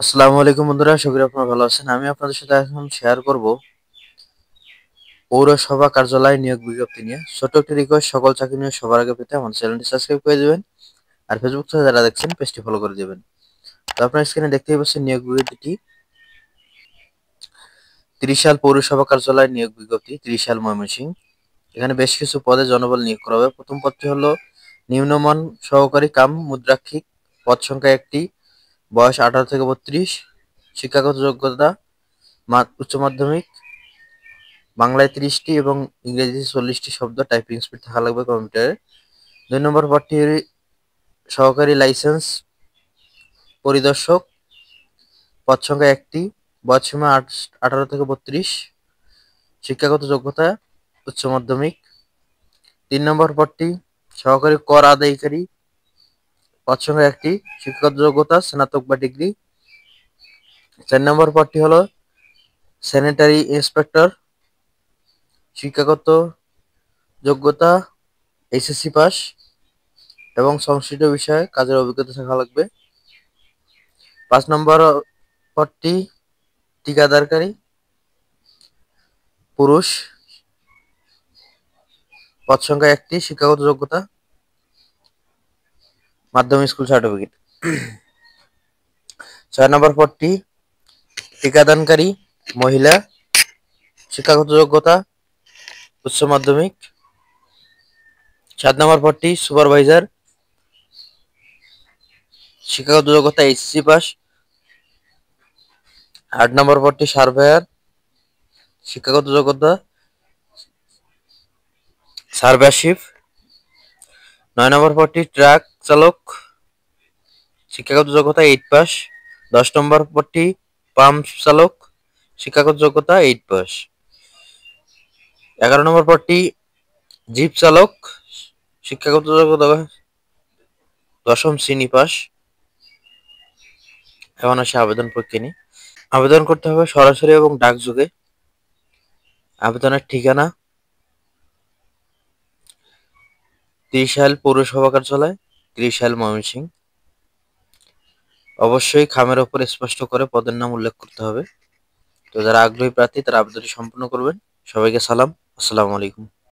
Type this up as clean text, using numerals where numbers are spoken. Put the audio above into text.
আসসালামু আলাইকুম বন্ধুরা, আশা করি আপনারা ভালো আছেন। আমি আপনাদের সাথে এখন শেয়ার করব পৌরসভা কার্যালয় নিয়োগ বিজ্ঞপ্তি নিয়ে। ছোট্ট একটি রিকোয়েস্ট, সকল চাকরি নিয়ে সবার আগে পেতে আমার চ্যানেলটি সাবস্ক্রাইব করে দিবেন আর ফেসবুক থেকে যারা দেখছেন পেজটি ফলো করে দিবেন। তো আপনার স্ক্রিনে দেখতেই পাচ্ছেন নিয়োগ বিজ্ঞপ্তিটি। ত্রিশাল পৌরসভা কার্যালয় নিয়োগ বিজ্ঞপ্তি, ত্রিশাল ময়মনসিংহ। এখানে বেশ কিছু পদে জনবল নিয়োগ করা হবে। প্রথম পদটি হলো নিম্নমান সহকারী কাম মুদ্রাক্ষিক, পদ সংখ্যা একটি, বয়স 18 থেকে 32, শিক্ষাগত যোগ্যতা উচ্চ মাধ্যমিক, বাংলায় 30টি এবং ইংরেজিতে 40টি শব্দ টাইপিং স্পিড থাকা লাগবে কম্পিউটারে। 2 নম্বর পদটি সহকারী লাইসেন্স পরিদর্শক, পদ সংখ্যা একটি, বয়সসীমা 18 থেকে 32, শিক্ষাগত যোগ্যতা উচ্চ মাধ্যমিক। 3 নম্বর পদটি সহকারী কর আদায়কারী, পদ সংখ্যা একটি, শিক্ষাগত যোগ্যতা স্নাতক বা ডিগ্রি। 4 নম্বর পদটি হলো স্যানিটারি ইন্সপেক্টর, শিক্ষাগত যোগ্যতা এইচএসসি পাস এবং সংশ্লিষ্ট বিষয়ে কাজের অভিজ্ঞতা থাকা লাগবে। 5 নম্বর পদটি ঠিকাদারকারী, পুরুষ, পদ সংখ্যা একটি, শিক্ষাগত যোগ্যতা মাধ্যমিক স্কুল সার্টিফিকেট। 6 নম্বর পদটি টিকাদানকারী, মহিলা, শিক্ষাগত যোগ্যতা উচ্চ মাধ্যমিক। 7 নম্বর পদটি সুপারভাইজার, শিক্ষাগত যোগ্যতা এইচএসসি পাস। 8 নম্বর পদটি সার্ভেয়ার, শিক্ষাগত যোগ্যতা সার্ভেয়ারশিপ। 9 নম্বর পদটি ট্রাক চালক, শিক্ষাগত যোগ্যতা 8 পাস। 10 নম্বর পদটি পাম্প চালক, শিক্ষাগত যোগ্যতা 8 পাস। 11 নম্বর পদটি জিপ চালক, শিক্ষাগত যোগ্যতা 10ম শ্রেণী পাস। এখন আসে আবেদন প্রক্রিয়া নিয়ে। আবেদন করতে হবে সরাসরি এবং ডাকযোগে। আবেদনের ঠিকানা ত্রিশাল পৌরসভা কার্যালয়, ত্রিশাল ময়মনসিংহ। অবশ্যই খামের ওপর স্পষ্ট করে পদের নাম উল্লেখ করতে হবে। তো যারা আগ্রহী প্রার্থী তারা আবেদনটি সম্পূর্ণ করবেন। সবাইকে সালাম, আসসালামু আলাইকুম।